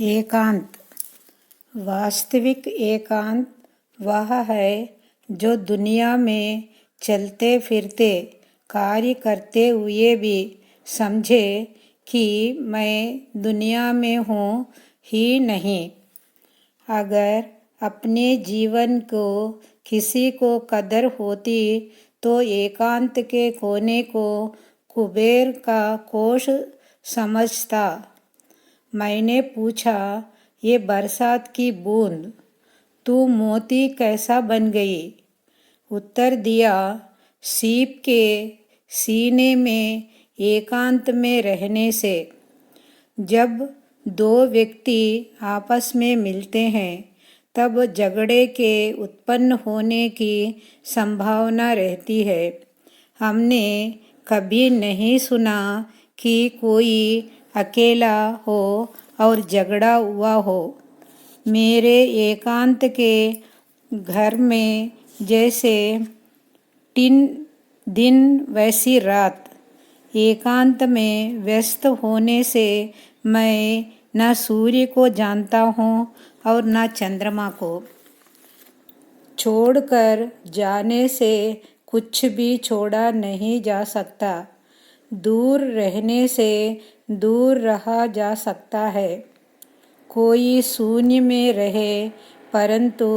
एकांत। वास्तविक एकांत वह है जो दुनिया में चलते फिरते कार्य करते हुए भी समझे कि मैं दुनिया में हूँ ही नहीं। अगर अपने जीवन को किसी को कदर होती तो एकांत के कोने को कुबेर का कोष समझता। मैंने पूछा, ये बरसात की बूंद तू मोती कैसा बन गई? उत्तर दिया, सीप के सीने में एकांत में रहने से। जब दो व्यक्ति आपस में मिलते हैं तब झगड़े के उत्पन्न होने की संभावना रहती है। हमने कभी नहीं सुना कि कोई अकेला हो और झगड़ा हुआ हो। मेरे एकांत के घर में जैसे दिन वैसी रात। एकांत में व्यस्त होने से मैं न सूर्य को जानता हूँ और न चंद्रमा को। छोड़कर जाने से कुछ भी छोड़ा नहीं जा सकता। दूर रहने से दूर रहा जा सकता है। कोई शून्य में रहे परंतु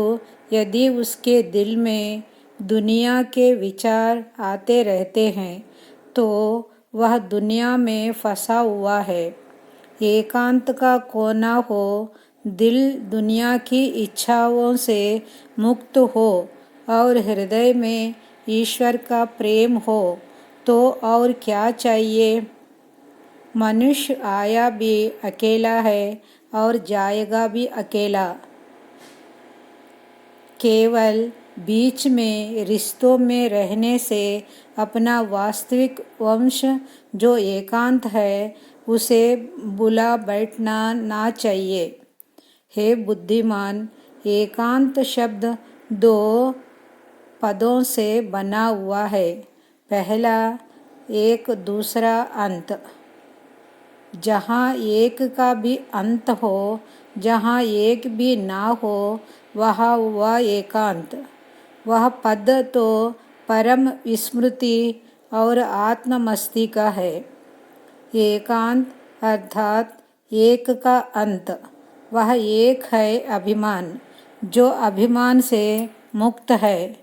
यदि उसके दिल में दुनिया के विचार आते रहते हैं तो वह दुनिया में फंसा हुआ है। एकांत का कोना हो, दिल दुनिया की इच्छाओं से मुक्त हो और हृदय में ईश्वर का प्रेम हो तो और क्या चाहिए। मनुष्य आया भी अकेला है और जाएगा भी अकेला। केवल बीच में रिश्तों में रहने से अपना वास्तविक वंश जो एकांत है उसे बुला बैठना ना चाहिए। हे बुद्धिमान, एकांत शब्द दो पदों से बना हुआ है। पहला एक, दूसरा अंत। जहाँ एक का भी अंत हो, जहाँ एक भी ना हो, वह हुआ एकांत। वह पद तो परम विस्मृति और आत्ममस्ति का है। एकांत अर्थात एक का अंत। वह एक है अभिमान, जो अभिमान से मुक्त है।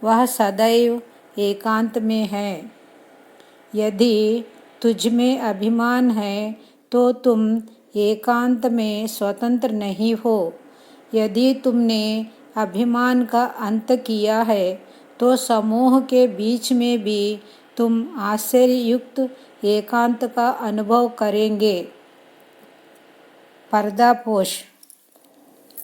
वह सदैव एकांत में है। यदि तुझ में अभिमान है तो तुम एकांत में स्वतंत्र नहीं हो। यदि तुमने अभिमान का अंत किया है तो समूह के बीच में भी तुम आश्चर्ययुक्त एकांत का अनुभव करेंगे। पर्दापोश।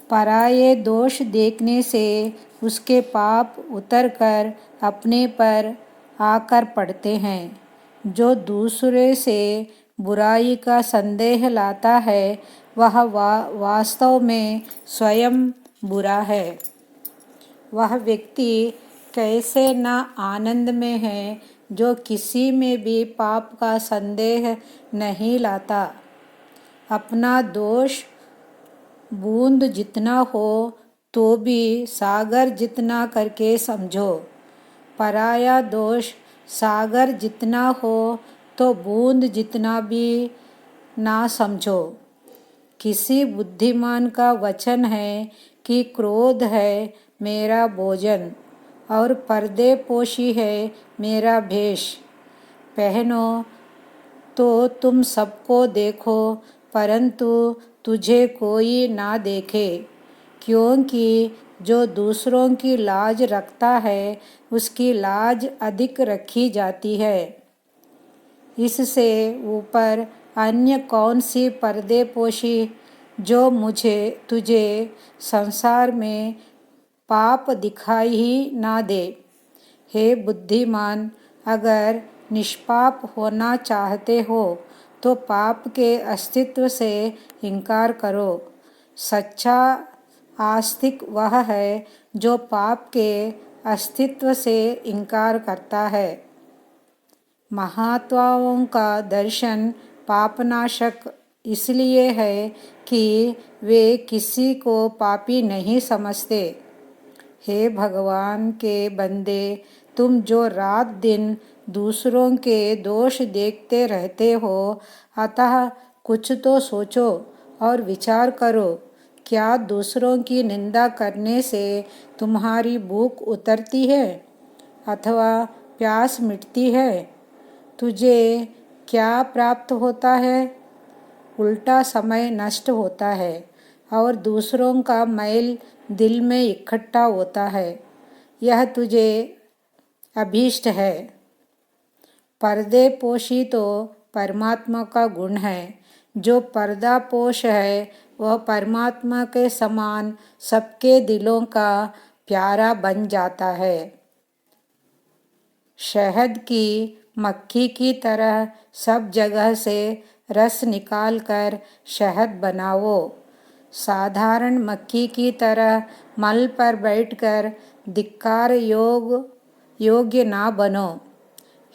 पराये दोष देखने से उसके पाप उतरकर अपने पर आकर पड़ते हैं। जो दूसरे से बुराई का संदेह लाता है वह वास्तव में स्वयं बुरा है। वह व्यक्ति कैसे न आनंद में है जो किसी में भी पाप का संदेह नहीं लाता। अपना दोष बूंद जितना हो तो भी सागर जितना करके समझो। पराया दोष सागर जितना हो तो बूंद जितना भी ना समझो। किसी बुद्धिमान का वचन है कि क्रोध है मेरा भोजन और पर्दे पोशी है मेरा भेष। पहनो तो तुम सबको देखो परंतु तुझे कोई ना देखे, क्योंकि जो दूसरों की लाज रखता है उसकी लाज अधिक रखी जाती है। इससे ऊपर अन्य कौन सी पर्देपोशी जो मुझे तुझे संसार में पाप दिखाई ही ना दे। हे बुद्धिमान, अगर निष्पाप होना चाहते हो तो पाप के अस्तित्व से इनकार करो। सच्चा आस्तिक वह है जो पाप के अस्तित्व से इनकार करता है। महात्माओं का दर्शन पापनाशक इसलिए है कि वे किसी को पापी नहीं समझते। हे भगवान के बंदे, तुम जो रात दिन दूसरों के दोष देखते रहते हो, अतः कुछ तो सोचो और विचार करो। क्या दूसरों की निंदा करने से तुम्हारी भूख उतरती है अथवा प्यास मिटती है? तुझे क्या प्राप्त होता है? उल्टा समय नष्ट होता है और दूसरों का मैल दिल में इकट्ठा होता है। यह तुझे अभीष्ट है। पर्दे पोशी तो परमात्मा का गुण है। जो पर्दा पोश है वह परमात्मा के समान सबके दिलों का प्यारा बन जाता है। शहद की मक्खी की तरह सब जगह से रस निकाल कर शहद बनाओ। साधारण मक्खी की तरह मल पर बैठकर धिक्कार योग्य ना बनो।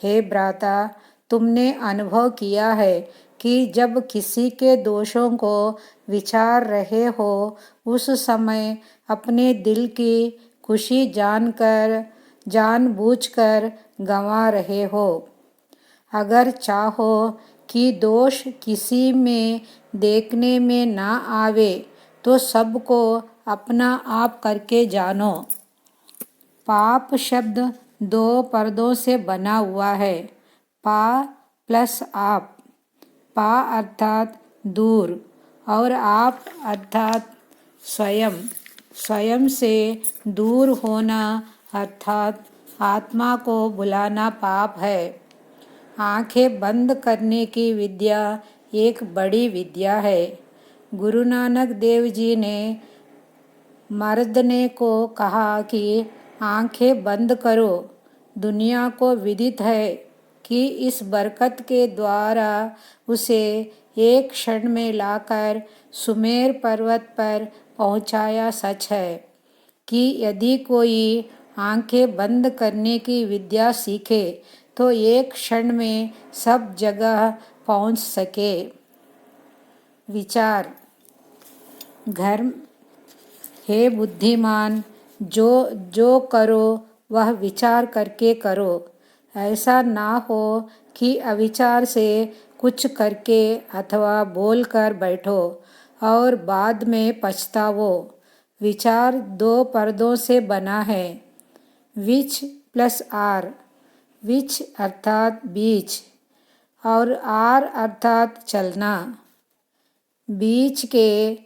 हे भ्राता, तुमने अनुभव किया है कि जब किसी के दोषों को विचार रहे हो, उस समय अपने दिल की खुशी जानबूझकर गंवा रहे हो। अगर चाहो कि दोष किसी में देखने में ना आवे तो सबको अपना आप करके जानो। पाप शब्द दो पर्दों से बना हुआ है, पा प्लस आप। पा अर्थात दूर और आप अर्थात स्वयं। स्वयं से दूर होना अर्थात आत्मा को भुलाना पाप है। आंखें बंद करने की विद्या एक बड़ी विद्या है। गुरु नानक देव जी ने मर्दने को कहा कि आंखें बंद करो। दुनिया को विदित है कि इस बरकत के द्वारा उसे एक क्षण में लाकर सुमेर पर्वत पर पहुंचाया सच है कि यदि कोई आंखें बंद करने की विद्या सीखे तो एक क्षण में सब जगह पहुंच सके। विचार। घर हे बुद्धिमान, जो करो वह विचार करके करो। ऐसा ना हो कि अविचार से कुछ करके अथवा बोलकर बैठो और बाद में पछतावो। विचार दो पर्दों से बना है, विच प्लस आर। विच अर्थात बीच और आर अर्थात चलना। बीच के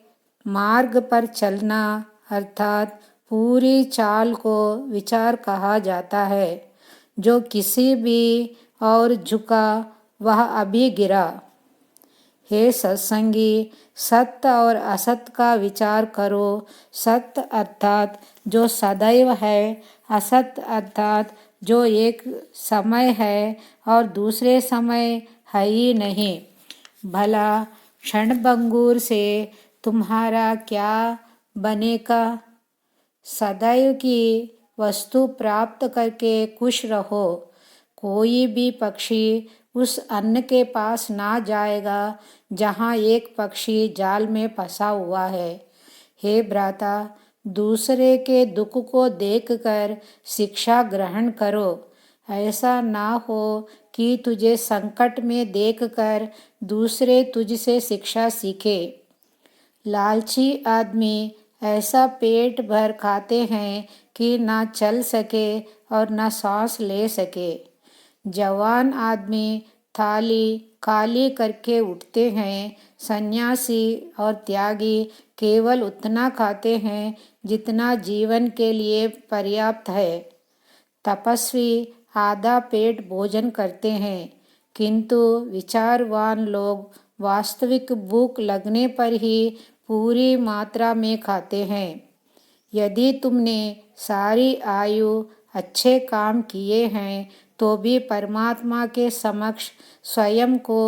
मार्ग पर चलना अर्थात पूरी चाल को विचार कहा जाता है। जो किसी भी और झुका वह अभी गिरा। हे सत्संगी, सत्य और असत्य का विचार करो। सत्य अर्थात जो सदैव है, असत्य अर्थात जो एक समय है और दूसरे समय है ही नहीं। भला क्षणभंगुर से तुम्हारा क्या बनेगा? सदैव की वस्तु प्राप्त करके खुश रहो। कोई भी पक्षी उस अन्न के पास ना जाएगा जहाँ एक पक्षी जाल में फंसा हुआ है। हे भ्राता, दूसरे के दुख को देखकर शिक्षा ग्रहण करो। ऐसा ना हो कि तुझे संकट में देखकर दूसरे तुझसे शिक्षा सीखे। लालची आदमी ऐसा पेट भर खाते हैं कि ना चल सके और ना सांस ले सके। जवान आदमी थाली खाली करके उठते हैं। सन्यासी और त्यागी केवल उतना खाते हैं जितना जीवन के लिए पर्याप्त है। तपस्वी आधा पेट भोजन करते हैं, किंतु विचारवान लोग वास्तविक भूख लगने पर ही पूरी मात्रा में खाते हैं। यदि तुमने सारी आयु अच्छे काम किए हैं तो भी परमात्मा के समक्ष स्वयं को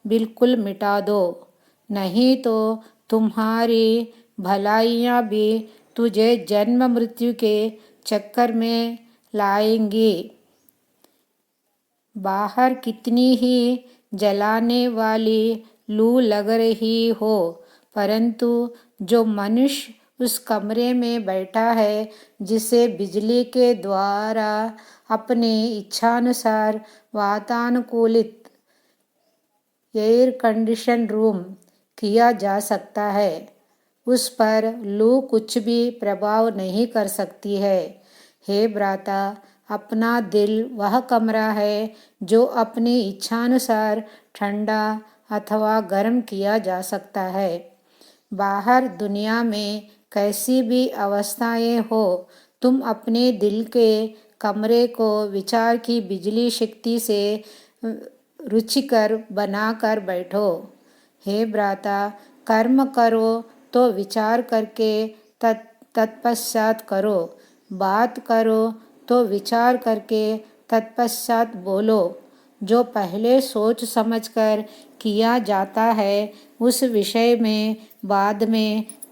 बिल्कुल मिटा दो, नहीं तो तुम्हारी भलाइयाँ भी तुझे जन्म मृत्यु के चक्कर में लाएंगी। बाहर कितनी ही जलाने वाली लू लग रही हो, परंतु जो मनुष्य उस कमरे में बैठा है जिसे बिजली के द्वारा अपने इच्छानुसार वातानुकूलित एयर कंडीशन रूम किया जा सकता है, उस पर लू कुछ भी प्रभाव नहीं कर सकती है। हे भ्राता, अपना दिल वह कमरा है जो अपनी इच्छानुसार ठंडा अथवा गर्म किया जा सकता है। बाहर दुनिया में कैसी भी अवस्थाएं हो, तुम अपने दिल के कमरे को विचार की बिजली शक्ति से रुचिकर बनाकर बैठो। हे भ्राता, कर्म करो तो विचार करके तत्पश्चात करो, बात करो तो विचार करके तत्पश्चात बोलो। जो पहले सोच समझकर किया जाता है उस विषय में बाद में